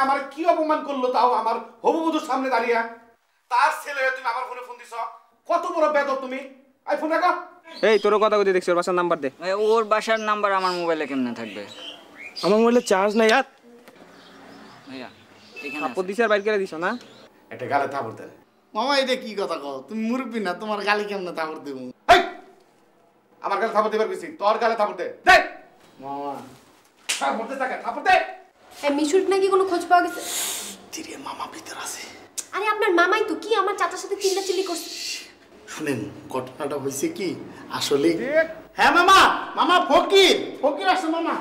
আমার কি অপমান করলো, তাও আমার হবু বধূর সামনে দাঁড়িয়ে। তার ছেলে তুমি আমার ফোনে ফোন দিছ, কত বড় বেদব তুমি। আই ফোন রাখো। এই তোর কথা কইতে দেখছি, ওর বাসার নাম্বার দে। ওর বাসার নাম্বার আমার মোবাইলে কেমনে থাকবে? আমার মোবাইলে চার্জ নাই। আর ভাইয়া এখানে থাপ্পড় দিছে আর বাইর করে দিছ না? একটা গালে থাপড় দেন। মামা এটা কি কথা কও? তুমি মুরব্বী না, তোমার গালি কেমনে থাপড় দেবো? এই আমার গালে থাপড় দিবার কইছি, তোর গালে থাপড় দে। দে মামা থাপড় দে, টাকা থাপড় দে। এই মিশুর নাকি কোনো খোঁজ পাওয়া গেছে? ধীরে মামা ভিতর আছে। আরে আপনার মামাই তো, কি আমার চাচার সাথে চিল্লাচিল্লি করছে। শুনেন ঘটনাটা হয়েছে কি আসলে। হ্যাঁ মামা, মামা ফকির ফকির আসছে মামা।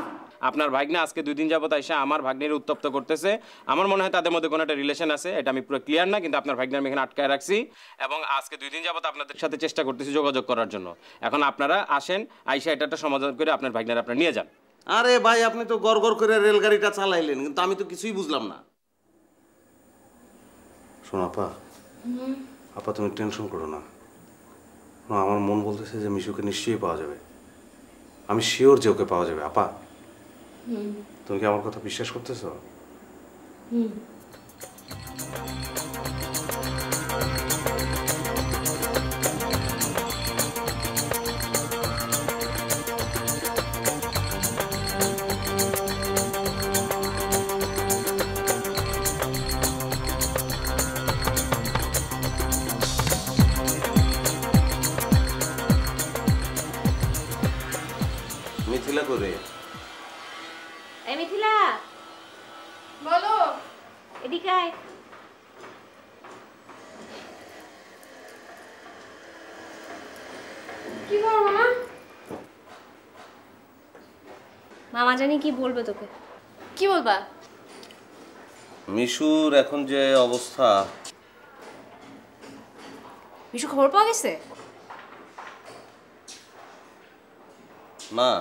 আপনার ভাগ্নে আজকে 2 দিন যাবত আইসা আমার ভাগ্নের উত্তপ্ত করতেছে। আমার মনে হয় তাদের মধ্যে কোনো একটা রিলেশন আছে, এটা আমি পুরো ক্লিয়ার না, কিন্তু আপনার ভাগ্নের আমি এখানে আটকায় রাখছি এবং আজকে 2 দিন যাবত আপনাদের সাথে চেষ্টা করতেছি যোগাযোগ করার জন্য। এখন আপনারা আসেন, আইসা এটা একটা সমাধান করে আপনার ভাগ্নের আপনারা নিয়ে যান। আরে ভাই আপনি তো গড় গড় করে রেলগাড়িটা চালাইলেন, কিন্তু আমি তো কিছুই বুঝলাম না। শোনো আপা, আপা তুমি টেনশন করো না। আমার মন বলতেছে যে মিশুকে নিশ্চয়ই পাওয়া যাবে। আমি শিওর যে ওকে পাওয়া যাবে। আপা তুমি কি আমার কথা বিশ্বাস করতেছো? মিথিলা করে এই মিথিলা, বলো। এদিকে আয়। কি বলো মামা? মামা জানি কি বলবে তোকে। কি বলবা? মিশুর এখন যে অবস্থা। মিশু খবর পাওয়া গেছে? না,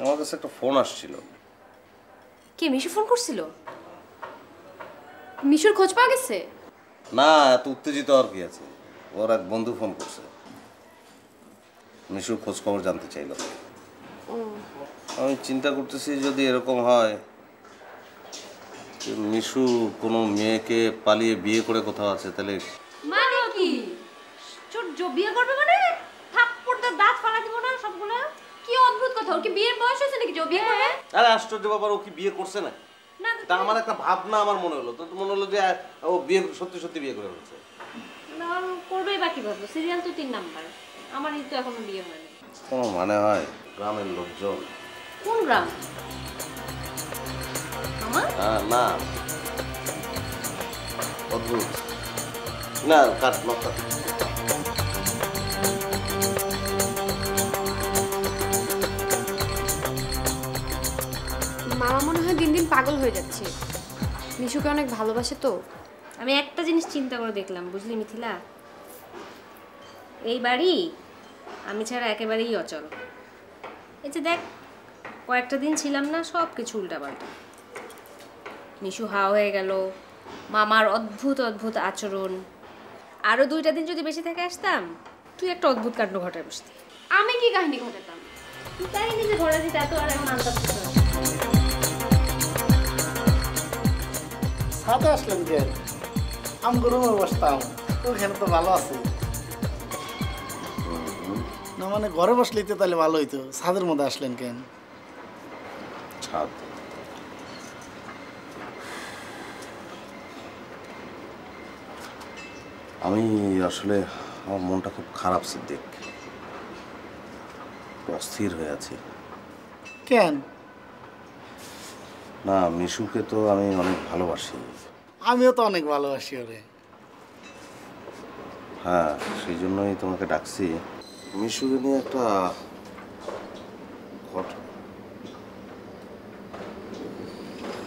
আমার কাছে একটা ফোন আসছিল। কে মিশু ফোন করছিল? মিশুর খোঁজ পাওয়া গেছে? না, এত উত্তেজিত আর কি আছে। ওর এক বন্ধু ফোন করছে, মিশুর খোঁজ খবর জানতে চাইল। আমি চিন্তা করতেছি যদি এরকম হয় যে মিশু কোনো মেয়েকে পালিয়ে বিয়ে করে কোথাও আছে, তাহলে মানে কি? বিয়ে করবে মানে থাপ্পড় দিয়ে দাঁত ফালা দিব না সবগুলো? কি অদ্ভুত কথা! ওর কি বিয়ের বয়স হয়েছে নাকি যে ও বিয়ে করবে? আরে আশ্চর্য ব্যাপার, ও কি বিয়ে করছে না? তা আমার একটা ভাবনা আমার মনে হলো, তো মনে হলো যে ও বিয়ে সত্যি সত্যি বিয়ে করে ফেলছে। না করবেই বাকি ভাবলো, সিরিয়াল তো 3 নাম্বার। আমার তো এখনো বিয়ে হয়নি। কোনো মানে হয়? গ্রামের লোকজন। কোন গ্রাম? আমার না অদ্ভুত না, কাট নকটা। মামা মনে হয় দিন দিন পাগল হয়ে যাচ্ছে। মিশুকে অনেক ভালোবাসে তো। আমি একটা জিনিস চিন্তা করে দেখলাম, বুঝলি মিথিলা, এই বাড়ি আমি ছাড়া একেবারেই অচল। এই যে দেখ, কয়েকটা দিন ছিলাম না, সব কিছু উল্টাপাল্টা। মিশু হাওয়া হয়ে গেল, মামার অদ্ভুত অদ্ভুত আচরণ। আরো 2টা দিন যদি বেশি থেকে আসতাম, তুই একটা অদ্ভুত কাণ্ড ঘটায় বসতি। আমি কি কাহিনী ঘটাতাম? তুই কাহিনী যে ঘটা দিতে এত আর এখন আনতে পারছিস না। সাথে আসলেন যে আমগো রুমে বসতাম, ওখানে তো ভালো আছে না। মানে ঘরে বসলেই তো তাহলে ভালো হইতো, ছাদের মধ্যে আসলেন কেন? ছাদ আমি আসলে আমার মনটা খুব খারাপ, সিদ্দিক। অস্থির হয়ে আছি। কেন? না, মিশুকে তো আমি অনেক ভালোবাসি। আমিও তো অনেক ভালোবাসি ওরে। হ্যাঁ, সেই জন্যই তোমাকে ডাকছি। মিশুকে নিয়ে একটা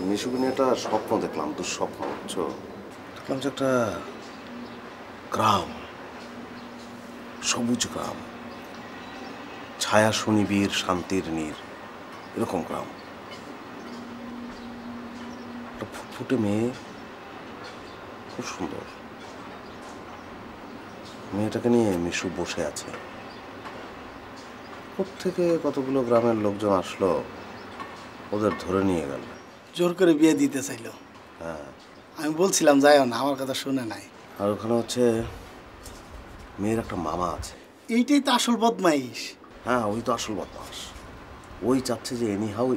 মিশুকে নিয়ে একটা স্বপ্ন দেখলাম, দুঃস্বপ্ন। বুঝছো, দেখলাম যে একটা গ্রাম, সবুজ গ্রাম, ছায়া সুনিবিড়, শান্তির নীর, এরকম গ্রাম। একটা ফুটফুটে মেয়ে, খুব সুন্দর। মেয়েটাকে নিয়ে মিশু বসে আছে। কোত্থেকে কতগুলো গ্রামের লোকজন আসলো, ওদের ধরে নিয়ে গেল। জোর করে বিয়ে দিতে চাইলো। হ্যাঁ, আমি বলছিলাম যাইও না, আমার কথা শুনে নাই। আর ওখানে হচ্ছে মেয়ের একটা মামা আছে। এইটাই তো আসল বদমাইশ। হ্যাঁ, ওই তো আসল বদমাস। ওই চাচ্ছে যে এনি হাউ।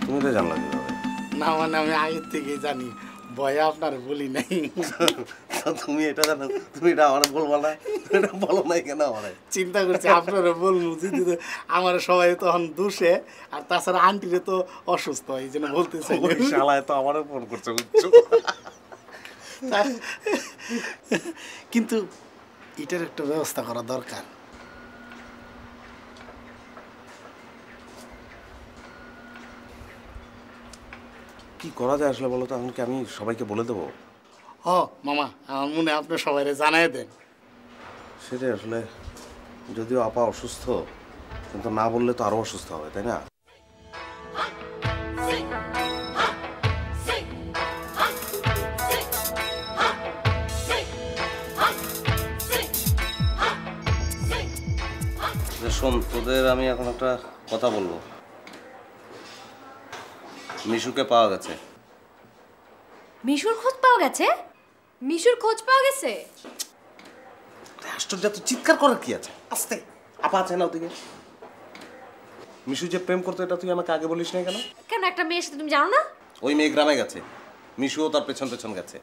তুমি তো জানলা কিভাবে? না মানে আমি আগের থেকেই জানি, ভয়ে আপনার বলি নাই। তুমি এটা জানো? তুমি এটা আমার বলবো না? এটা বলো নাই কেন আমার? চিন্তা করছি আপনারা বলবো, যদি আমার সবাই তখন দোষে, আর তাছাড়া আন্টিরে তো অসুস্থ, এই জন্য বলতে চাই। শালায় তো আমারও ফোন করছে, বুঝছো? কিন্তু এটার একটা ব্যবস্থা করা দরকার। কি করা যায় আসলে বলো তো? এখন কি আমি সবাইকে বলে দেবো? হ মামা, আমার মনে হয় আপনি সবাই জানাই দেন। সেটাই আসলে, যদিও আপা অসুস্থ, কিন্তু না বললে তো আরো অসুস্থ হবে, তাই না? শোন, তোদের আমি এখন একটা কথা বলবো। মিশুকে পাওয়া গেছে। মিশুর খোঁজ পাওয়া গেছে? মিশুর খোঁজ পাওয়া গেছে? আশ্চর্য, এত চিৎকার করার কি আছে? আস্তে। আপা আছে না ওদিকে? মিশু যে প্রেম করতো, এটা তুই আমাকে আগে বলিস না কেন? কেন, একটা মেয়ের সাথে তুমি জানো না? ওই মেয়ে গ্রামে গেছে, মিশুও তার পেছন পেছন গেছে।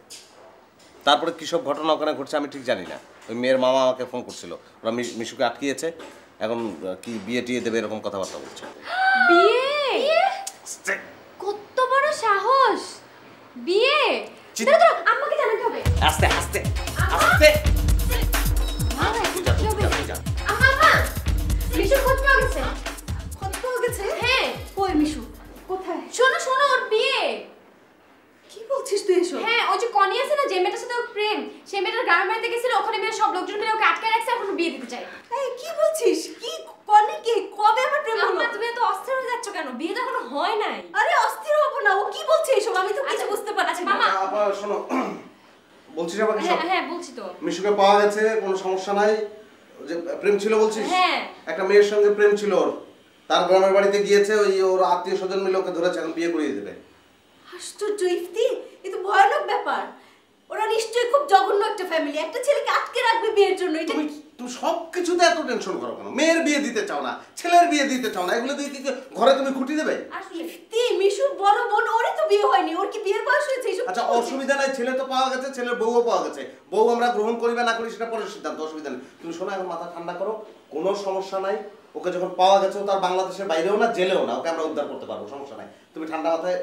তারপরে কী সব ঘটনা ওখানে ঘটছে আমি ঠিক জানি না। ওই মেয়ের মামা আমাকে ফোন করছিল, ওরা মিশুকে আটকিয়েছে, এখন কি বিয়ে টিয়ে দেবে এরকম কথাবার্তা বলছে। বিয়ে? কত বড় সাহস! বিয়ে? দাঁড়া, আম্মাকে জানাতে হবে। আস্তে আস্তে আস্তে। আম্মা, মিশুর খোঁজ পাওয়া গেছে। খোঁজ পাওয়া গেছে? হ্যাঁ। কই মিশু কোথায়? শোনো শোনো, ওর বিয়ে। কি বলছিস তুই এসব? হ্যাঁ, ওই যে কনি আছে না, যে মেয়েটার সাথে ওর প্রেম, সেই মেয়েটার গ্রামের বাড়িতে গেছিল, ওখানে মেয়ের সব লোকজন মিলে ওকে আটকে রাখছে, এখন বিয়ে দিতে চাই। এই কি বলছিস? কি কনে কি কবে আমার প্রেম হলো? আম্মা, তুমি এত অস্থির হয়ে যাচ্ছ কেন? বিয়ে তো এখনো হয় নাই। আরে অস্থির হব না, ও কি বলছে এসব? আমি তো কিছু বুঝতে পারছি না। মামা, আপা শোনো, বলছিস আমাকে সব? হ্যাঁ হ্যাঁ বলছি তো। মিশুকে পাওয়া গেছে, কোনো সমস্যা নাই। যে প্রেম ছিল বলছিস? হ্যাঁ। একটা মেয়ের সঙ্গে প্রেম ছিল ওর, তার গ্রামের বাড়িতে গিয়েছে, ওই ওর আত্মীয় স্বজন মিলে ওকে ধরেছে, এখন বিয়ে করিয়ে দেবে। আশ্চর্য ইফতি, এ তো ভয়ানক ব্যাপার। ওরা নিশ্চয়ই খুব জঘন্য একটা ফ্যামিলি, একটা ছেলেকে আটকে রাখবে বিয়ের জন্য। এটা তুমি সব কিছুতে এত টেনশন করো কেন? মেয়ের বিয়ে দিতে চাও না, ছেলের বিয়ে দিতে চাও না, এগুলো দিয়ে কি ঘরে তুমি খুঁটি দেবে? ইফতি, মিশুর বড় বোন, ওরই তো বিয়ে হয়নি, ওর কি বিয়ের বয়স হয়েছে? এসব আচ্ছা, অসুবিধা নাই, ছেলে তো পাওয়া গেছে, ছেলের বউও পাওয়া গেছে। বউ আমরা গ্রহণ করি বা না করি সেটা পরের সিদ্ধান্ত, অসুবিধা নেই। তুমি শোনো, এখন মাথা ঠান্ডা করো, কোনো সমস্যা নাই। ওকে যখন পাওয়া গেছে, ও তার বাংলাদেশের বাইরেও না, জেলেও না, ওকে আমরা উদ্ধার করতে পারবো, সমস্যা নাই। তুমি ঠান্ডা মাথায়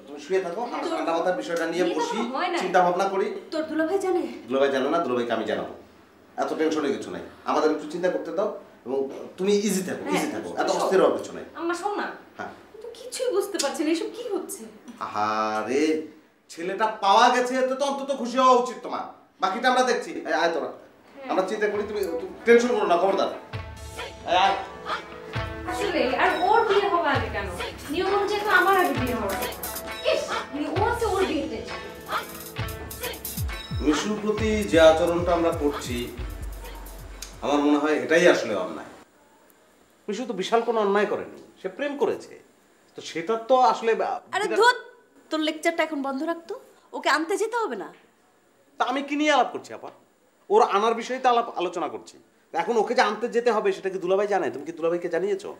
তুমি শুয়ে থাকো, আমরা ঠান্ডা মাথায় বিষয়টা নিয়ে বসি, চিন্তা ভাবনা করি। তোর দুলাভাই জানে? দুলাভাই জানো না, দুলাভাইকে আমি জানাবো। এত টেনশনের কিছু নাই, আমাদের একটু চিন্তা করতে দাও, এবং তুমি ইজি থাকো, ইজি থাকো, এত অস্থির হওয়ার কিছু নাই। আম্মা শোন না। হ্যাঁ, তো কিছুই বুঝতে পারছি না, এসব কি হচ্ছে? আরে ছেলেটা পাওয়া গেছে, এতে তো অন্তত খুশি হওয়া উচিত তোমার। বাকিটা আমরা দেখছি। আয় তোরা, আমরা চিন্তা করি, তুমি টেনশন করো না, খবরদার। আয়। আসলে আর ওর বিয়ে হবে আগে কেন? নিয়ম অনুযায়ী তো আমার আগে বিয়ে হবে। ইস, ও আছে ওর বিয়েতে। মিশুর প্রতি যে আচরণটা আমরা করছি, আমার মনে হয় এটাই আসলে অন্যায়। মিশু তো বিশাল কোনো অন্যায় করেনি, সে প্রেম করেছে, তো সেটা তো আসলে আরে ধুত, তোর লেকচারটা এখন বন্ধ রাখতো। ওকে আনতে যেতে হবে না? তা আমি কি নিয়ে আলাপ করছি আপা? ওর আনার বিষয়ে তো আলোচনা করছি। এখন ওকে যে আনতে যেতে হবে, সেটা কি দুলাভাই জানে? তুমি কি দুলাভাইকে জানিয়েছো?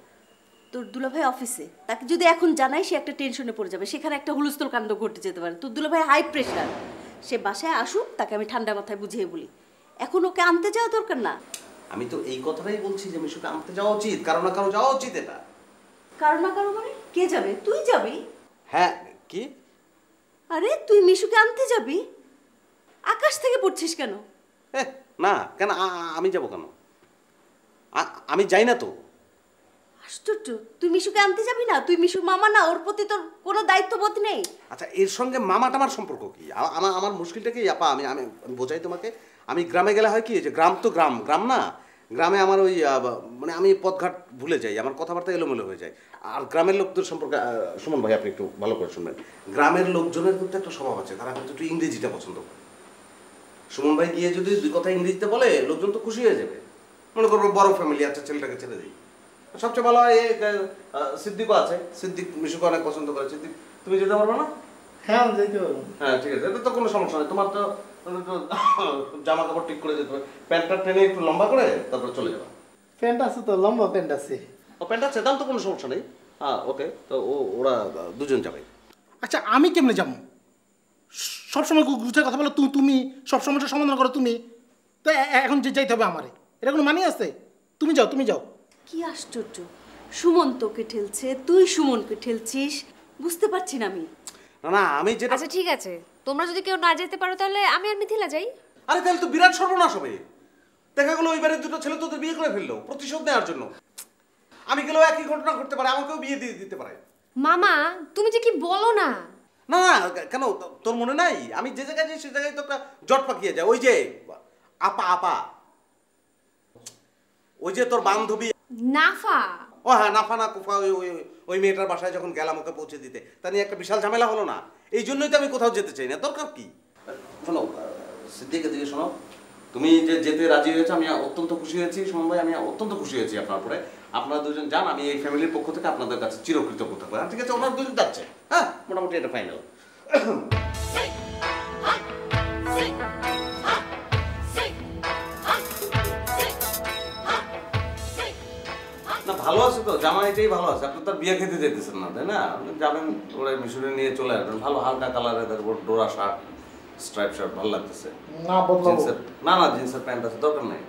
তোর দুলাভাই অফিসে, তাকে যদি এখন জানাই সে একটা টেনশনে পড়ে যাবে, সেখানে একটা হুলস্থুল কাণ্ড ঘটে যেতে পারে। তোর দুলাভাই হাই প্রেশার, সে বাসায় আসুক, তাকে আমি ঠান্ডা মাথায় বুঝিয়ে বলি। এখন ওকে আনতে যাওয়া দরকার না। আমি তো এই কথাটাই বলছি যে মিশুকে আনতে যাওয়া উচিত, কারো না কারো যাওয়া উচিত। এটা কারো না কারো মানে কে যাবে? তুই যাবি? হ্যাঁ। কি? আরে তুই মিশুকে আনতে যাবি? আকাশ থেকে পড়ছিস কেন? না কেন, আমি যাব কেন? আমি যাই না তো। আশ্চর্য, তুই মিশুকে আনতে যাবি না? তুই মিশুর মামা না? ওর প্রতি তোর কোনো দায়িত্ববোধ নেই? আচ্ছা, এর সঙ্গে মামা টামার সম্পর্ক কি? আমার মুশকিলটা কি আপা? আমি আমি বোঝাই তোমাকে। আমি গ্রামে গেলে হয় কি, যে গ্রাম তো গ্রাম গ্রাম না, গ্রামে আমার ওই মানে আমি পথঘাট ভুলে যাই, আমার কথাবার্তা এলোমেলো হয়ে যায়। আর গ্রামের লোকদের সম্পর্কে সুমন ভাই আপনি একটু ভালো করে শুনবেন। গ্রামের লোকজনের কিন্তু একটা স্বভাব আছে, তারা কিন্তু একটু ইংরেজিটা পছন্দ করে। সুমন ভাই গিয়ে যদি দুই কথা ইংরেজিতে বলে, লোকজন তো খুশি হয়ে যাবে। মনে করবো বড় ফ্যামিলি, আচ্ছা ছেলেটাকে ছেড়ে দিই। সবচেয়ে ভালো হয় সিদ্দিকও আছে, সিদ্দিক মিশুকে অনেক পছন্দ করে। সিদ্দিক তুমি যেতে পারবে না? হ্যাঁ যেতে পারবো। হ্যাঁ ঠিক আছে, এটা তো কোনো সমস্যা নেই। তোমার তো জামা কাপড় ঠিক করে যেতে হবে, প্যান্টটা টেনে একটু লম্বা করে তারপরে চলে যাবে। প্যান্ট আছে তো, লম্বা প্যান্ট আছে। ও প্যান্ট আছে, দাম তো কোনো সমস্যা নেই। হ্যাঁ ওকে, তো ওরা দুজন যাবে। আচ্ছা আমি কেমনে যাবো? সবসময় গুছিয়ে কথা বলো তুমি, সব সমস্যার সমাধান করো তুমি। তো এখন যে যাইতে হবে আমারে, এটা কোনো মানে আছে? তুমি যাও, তুমি যাও। কি আশ্চর্য, সুমন তোকে ঠেলছে, তুই সুমনকে ঠেলছিস, বুঝতে পারছি না আমি। না না আমি যেটা, আচ্ছা ঠিক আছে, তোমরা যদি কেউ না যেতে পারো তাহলে আমি আর মিথিলা যাই। আরে তাহলে তো বিরাট সর্বনাশ হবে। দেখা গেলো ওইবারে দুটো ছেলে তোদের বিয়ে করে ফেললো প্রতিশোধ নেওয়ার জন্য। আমি গেলেও একই ঘটনা ঘটতে পারে, আমাকেও বিয়ে দিয়ে দিতে পারে। মামা তুমি যে কি বলো না। না না কেন, তোর মনে নাই আমি যে জায়গায় যাই সে জায়গায় তো একটা জট পাকিয়ে যায়। ওই যে আপা আপা, ওই যে তোর বান্ধবী নাফা। ও হ্যাঁ নাফা না কুফা, ওই মেয়েটার বাসায় যখন গেলাম ওকে পৌঁছে দিতে, তা নিয়ে একটা বিশাল ঝামেলা হলো না? এই জন্যই তো আমি কোথাও যেতে চাই না। দরকার কি? শোনো সিদ্দিকের দিকে শোনো, তুমি যে যেতে রাজি হয়েছে আমি অত্যন্ত খুশি হয়েছি। সুমন ভাই আমি অত্যন্ত খুশি হয়েছি আপনার উপরে। আপনারা দুজন যান, আমি এই ফ্যামিলির পক্ষ থেকে আপনাদের কাছে চিরকৃতজ্ঞ থাকবো। ঠিক আছে, ওনারা দুজন যাচ্ছে। হ্যাঁ মোটামুটি এটা ফাইনাল। না ভালো আছে তো, জামা এটাই ভালো আছে। আপনি তো বিয়ে খেতে যেতেছেন না তাই না? আপনি যাবেন ওরা মিশরে নিয়ে চলে আসবেন। ভালো হালকা কালারের, তারপর ডোরা শার্ট, স্ট্রাইপ শার্ট ভালো লাগতেছে। না না জিন্সের প্যান্ট আছে, দরকার নেই।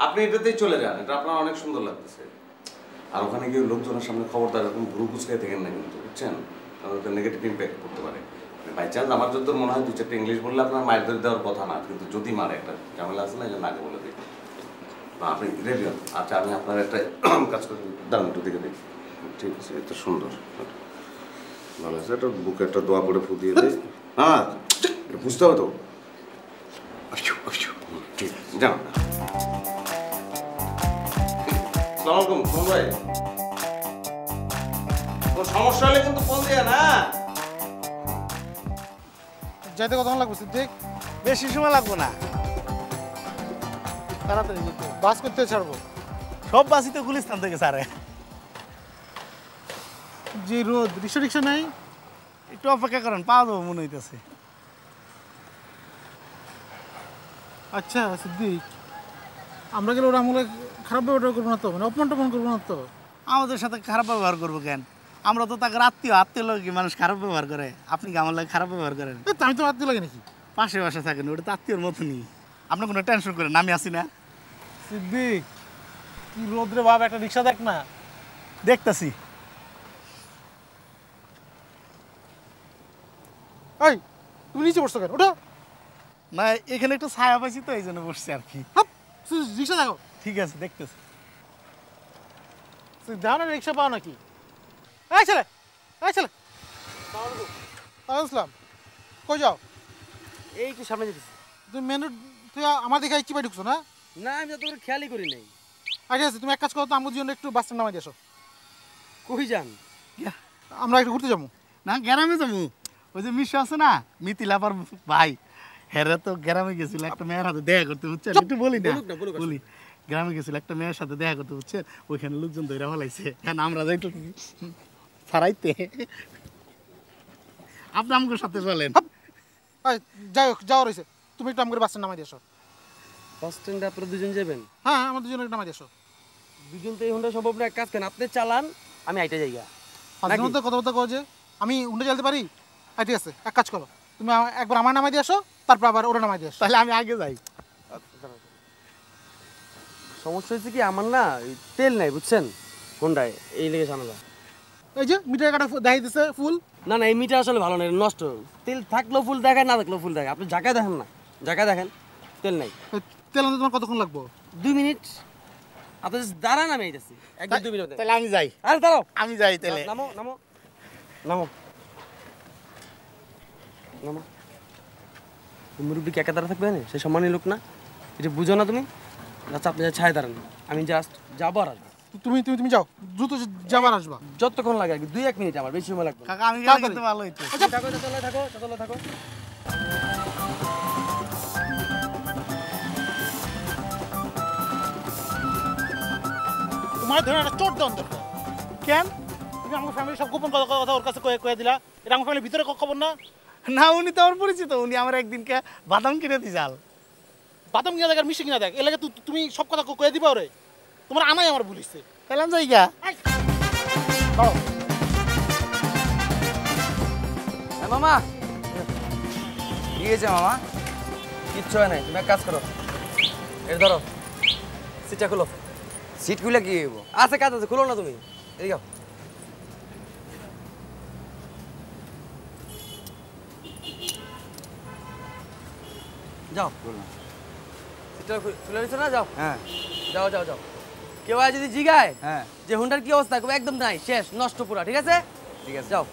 আপনি এটাতেই চলে যান, এটা আপনার অনেক সুন্দর লাগতেছে। আর ওখানে গিয়ে লোকজনের সামনে খবরদার এরকম ভুরু কুচকাই থাকেন না কিন্তু, বুঝছেন? তাদের নেগেটিভ ইম্প্যাক্ট করতে পারে। বাই চান্স আমার যদি মনে হয় 2-4টা ইংলিশ বললে আপনার মায়ের ধরে দেওয়ার কথা না, কিন্তু যদি মারে একটা ঝামেলা আছে না, এই জন্য আগে বলে দিই। আপনি রেডি হন। আচ্ছা আমি আপনার একটা কাজ করি, দাঁড়ান একটু দিকে দিই। ঠিক আছে, এটা সুন্দর ভালো আছে। এটা বুকে একটা দোয়া পড়ে ফু দিয়ে দিই। হ্যাঁ এটা বুঝতে হবে তো। ঠিক যান। সালামালাইকুম ফোন ভাই, কোনো সমস্যা হলে কিন্তু ফোন দিয়ে না। যাইতে কতক্ষণ লাগবে সিদ্দিক? বেশি সময় লাগবো না, তাড়াতাড়ি যেতে। বাস করতে ছাড়বো? সব বাসই তো গুলিস্তান থেকে ছাড়ে। যে রোদ, রিক্সা নাই? একটু অপেক্ষা করেন, পাওয়া যাবো মনে হইতেছে। আচ্ছা সিদ্দিক, আমরা গেলে ওরা আমলে খারাপ ব্যবহার করবো না তো? মানে অপমান টপমান করবো না তো? আমাদের সাথে খারাপ ব্যবহার করবো কেন? আমরা তো তাকে আত্মীয় লোক, মানুষ খারাপ ব্যবহার করে। আপনি কি আমার লাগে খারাপ ব্যবহার করেন? আমি তো আত্মীয় লাগে নাকি? পাশে পাশে থাকেন, ওটা তো আত্মীয়র মতনই। আপনি কোনো টেনশন করেন, আমি আসি না। সিদ্দিক কি রোদ্রে ভাব, একটা রিক্সা দেখ না। দেখতেছি। এই তুমি নিচে বসছো কেন? ওটা না, এখানে একটু ছায়া পাইছি তো এই জন্য বসছি আর কি। রিক্সা দেখো। ঠিক আছে দেখতেছি। যাও না, রিক্সা পাও নাকি? এই ছেলে, এই ছেলে, আসসালাম। কই যাও? এই তো সামনে যেতেছি। তুমি মেনু তুই আমার দেখে কি পাই ঢুকছো না? না আমি তো খেয়ালই করি নাই। আচ্ছা আছে, তুমি এক কাজ করো তো, আমার জন্য একটু বাস স্ট্যান্ড নামাই দিয়ে আসো। কই যান? আমরা একটু ঘুরতে যাবো। না গ্রামে যাবো। ওই যে মিশু আছে না, মিথিলাপার ভাই, হেরা তো গ্রামে গেছিল একটা মেয়ের হাতে দেখা করতে, বুঝছেন? একটু বলি না, বলি। গ্রামে গেছিল একটা মেয়ের সাথে দেখা করতে, বুঝছেন? ওইখানে লোকজন ধরে ফেলাইছে। হ্যাঁ আমরা যাইতো ছাড়াইতে। আপনি আমাদের সাথে চলেন। যাই হোক, যাওয়া রয়েছে। তুমি একটু আমাকে বাস স্ট্যান্ড নামাই দিয়ে আসো। বাস স্ট্যান্ডে আপনারা দুজন যাবেন? হ্যাঁ আমার দুজনে নামাই দিয়ে আসো। দুজন তো এই হুন্ডা সম্ভব না, এক কাজ করেন আপনি চালান, আমি আইটা যাইগা। আজকের মধ্যে কথাবার্তা কো যে আমি হুন্ডা চালাতে পারি। ঠিক আছে, এক কাজ করো, তুমি একবার আমার নামাই দিয়ে আসো, তারপর আবার ওরা নামাই দিয়ে আসো। তাহলে আমি আগে যাই। সমস্যা হয়েছে কি, আমার না তেল নাই বুঝছেন হুন্ডায়, এই লেগে ঝামেলা। এই যে মিটার কাটা দেখাই দিছে ফুল। না না এই মিটার আসলে ভালো না, নষ্ট। তেল থাকলেও ফুল দেখায়, না থাকলেও ফুল দেখায়। আপনি জায়গায় দেখেন না, জায়গায় দেখেন তেল নাই। তেল আনতে তোমার কতক্ষণ লাগবে? 2 মিনিট। আপনি দাঁড়ান, আমি আইতেছি। 1-2 মিনিট। তাহলে আমি যাই। আরে দাঁড়াও, আমি যাই তাহলে। নামো নামো নামো নামো। মুরব্বী একা দাঁড়া থাকবে না, সে সম্মানী লোক না, এটা বুঝো না তুমি? আচ্ছা আপনি ছায় দাঁড়ান, আমি জাস্ট যাবো আর আসবো। তুমি তুমি তুমি যাও, দ্রুত যাবার আসবা। যতক্ষণ লাগে আর কি, 2-1 মিনিট, আমার বেশি সময় লাগবে। কাকা আমি গেলে কিন্তু ভালো হইতো। থাকো থাকো থাকো থাকো। তোমার ধরে একটা চোট দেওয়ার দরকার। কেন তুমি আমার ফ্যামিলি সব গোপন কথা কথা ওর কাছে কয়ে দিলা? এটা আমার ফ্যামিলির ভিতরে খবর না? না, উনি তো আমার পরিচিত। উনি আমার একদিনকে বাদাম কিনে দিয়েছাল। বাদাম কিনা দেখ আর মিষ্টি কিনা দেখ, এলাকা তুমি সব কথা কয়ে দিবা ওরে? তোমার আনাই আমার বলিছে। তাহলে আমি যাই গা। মামা কি হয়েছে মামা? কিচ্ছু হয় নাই, তুমি এক কাজ করো, এর ধরো সিটটা খুলো। সিট খুলে কি হইব? আছে কাজ আছে, খুলো না তুমি। এদিকে যাও। যাও সিটটা খুলে দিচ্ছ না? যাও। হ্যাঁ যাও যাও যাও। কেউ আজ যদি জিগায় হ্যাঁ যে হুন্ডার কি অবস্থা, একদম নাই, শেষ, নষ্ট পুরা। ঠিক আছে ঠিক আছে, যাও।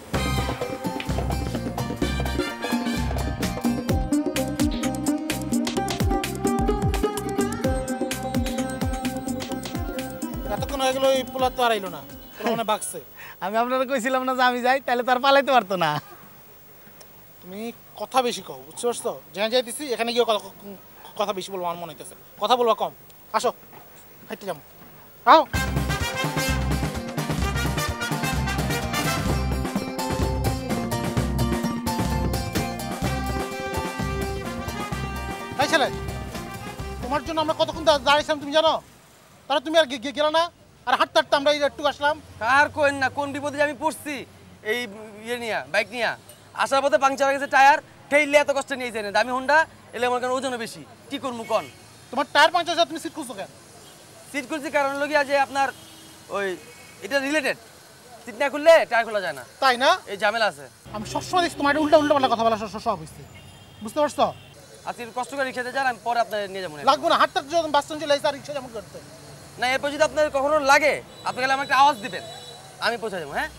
এতক্ষণ হয়ে গেল, এই পোলা তো আর আইলো না, মানে বাগছে। আমি আপনারা কইছিলাম না যে আমি যাই, তাহলে তো আর পালাইতে পারতো না। তুমি কথা বেশি কও, বুঝতে পারছো? যেখানে যাইতেছি এখানে গিয়ে কথা বেশি বলবো, আমার মনে হইতেছে। কথা বলবা কম। আসো, হাইটে যাবো। আও এই ছেলে, তোমার জন্য আমরা কতক্ষণ দাঁড়িয়েছিলাম তুমি জানো? তাহলে তুমি আর গেলে না, আর হাঁটতে হাঁটতে আমরা একটু আসলাম। আর কোন না, কোন বিপদে যে আমি পড়ছি এই ইয়ে নিয়ে, বাইক নিয়ে আসার পথে পাংচার হয়ে গেছে টায়ার, ঠেইলে এত কষ্ট নিয়েছে না। দামি হোন্ডা এলে আমার কারণ ওজনও বেশি, কি করবো কন? তোমার টায়ার পাংচার হয়েছে, তুমি সিট খুঁজছো কেন? সিট খুলছি কারণ লগিয়া যে আপনার ওই এটা রিলেটেড, সিট না খুললে টায়ার খোলা যায় না। তাই না? এই ঝামেলা আছে। আমি সবসময় দেখছি তোমার উল্টা উল্টা পাল্টা কথা বলা সব হয়েছে, বুঝতে পারছো? আজকে কষ্ট করে রিক্সাতে যান, আমি পরে আপনার নিয়ে যাবো। লাগবো না, হাঁটতে যখন বাস স্ট্যান্ড চলে আসছে আর রিক্সা যেমন করতে না, এরপর যদি আপনার কখনো লাগে আপনি গেলে আমাকে আওয়াজ দিবেন, আমি পৌঁছে যাবো। হ্যাঁ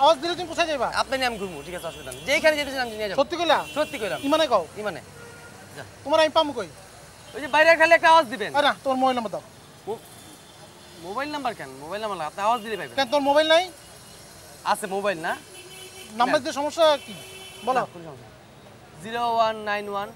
আওয়াজ দিলে তুমি পৌঁছে যাবা? আপনি নিয়ে আমি ঘুরবো, ঠিক আছে, অসুবিধা নেই। যেখানে যেতেছেন আমি নিয়ে যাবো। সত্যি কইলা? সত্যি কইলাম। ইমানে কও? ইমানে। তোমার আমি পামু কই? ওই যে বাইরে খালি একটা আওয়াজ দিবেন। না, তোমার মোবাইল নাম্বার দাও। মোবাইল নাম্বার কেন? মোবাইল নাম্বার আপনি আওয়াজ দিলে পাইবেন। কেন তোর মোবাইল নাই? আছে মোবাইল না, নাম্বার দিয়ে সমস্যা কি বলো? 0191।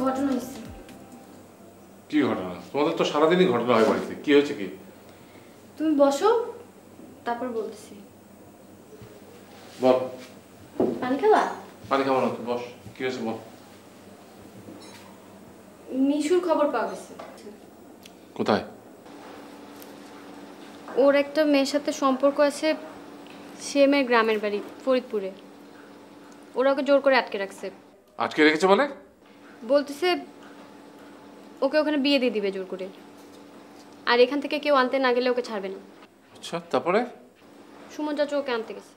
ঘটনা হয়েছে। কি ঘটনা? তোমাদের তো সারাদিনই ঘটনা হয় বাড়িতে। কি হয়েছে কি? তুমি বসো, তারপর বলতেছি। বল। পানি খাবা? পানি খাবো না তো, বস। কি হয়েছে বল। মিশুর খবর পাওয়া গেছে। কোথায়? ওর একটা মেয়ের সাথে সম্পর্ক আছে, সে মেয়ের গ্রামের বাড়ি ফরিদপুরে। ওরা ওকে জোর করে আটকে রাখছে। আটকে রেখেছে মানে? বলতেছে ওকে ওখানে বিয়ে দিয়ে দিবে জোর করে, আর এখান থেকে কেউ আনতে না গেলে ওকে ছাড়বে না। আচ্ছা, তারপরে? সুমন চাচা ওকে আনতে গেছে।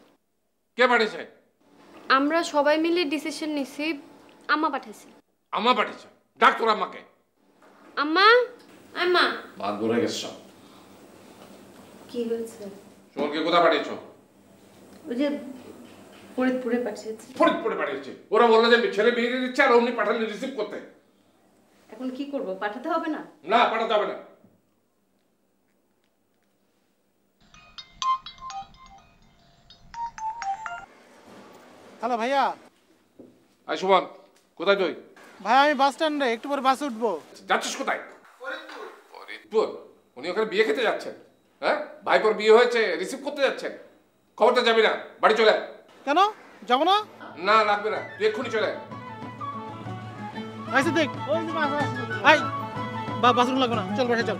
কে পাঠিয়েছে? আমরা সবাই মিলে ডিসিশন নিছি, আম্মা পাঠাইছে। আম্মা পাঠিয়েছে? ডাক তোর আম্মাকে। আম্মা, আম্মা। বাদ ভরে গেছে সব। কি হয়েছে? সুমনকে কোথায় পাঠিয়েছো? ওই যে ফরিদপুরে পাঠিয়েছে। ফরিদপুরে পাঠিয়েছে? ওরা বললো যে ছেলে বিয়ে দিয়ে দিচ্ছে আর অমনি পাঠালে রিসিভ করতে। এখন কি করব? পাঠাতে হবে না? না, পাঠাতে হবে না। হ্যালো ভাইয়া। আই সুমন, কোথায় তুই? ভাই আমি বাস স্ট্যান্ডে, একটু পরে বাসে উঠবো। যাচ্ছিস কোথায়? ফরিদপুর। ফরিদপুর? উনি ওখানে বিয়ে খেতে যাচ্ছেন? হ্যাঁ, ভাইপোর বিয়ে হয়েছে, রিসিভ করতে যাচ্ছেন। খবরটা যাবি না, বাড়ি চলে। কেন যাবো না? না, লাগবে না, তুই এক্ষুনি চলে। আচ্ছা দেখ, ওই যে বাস, বাস লাগবে না, চল বাসে চল।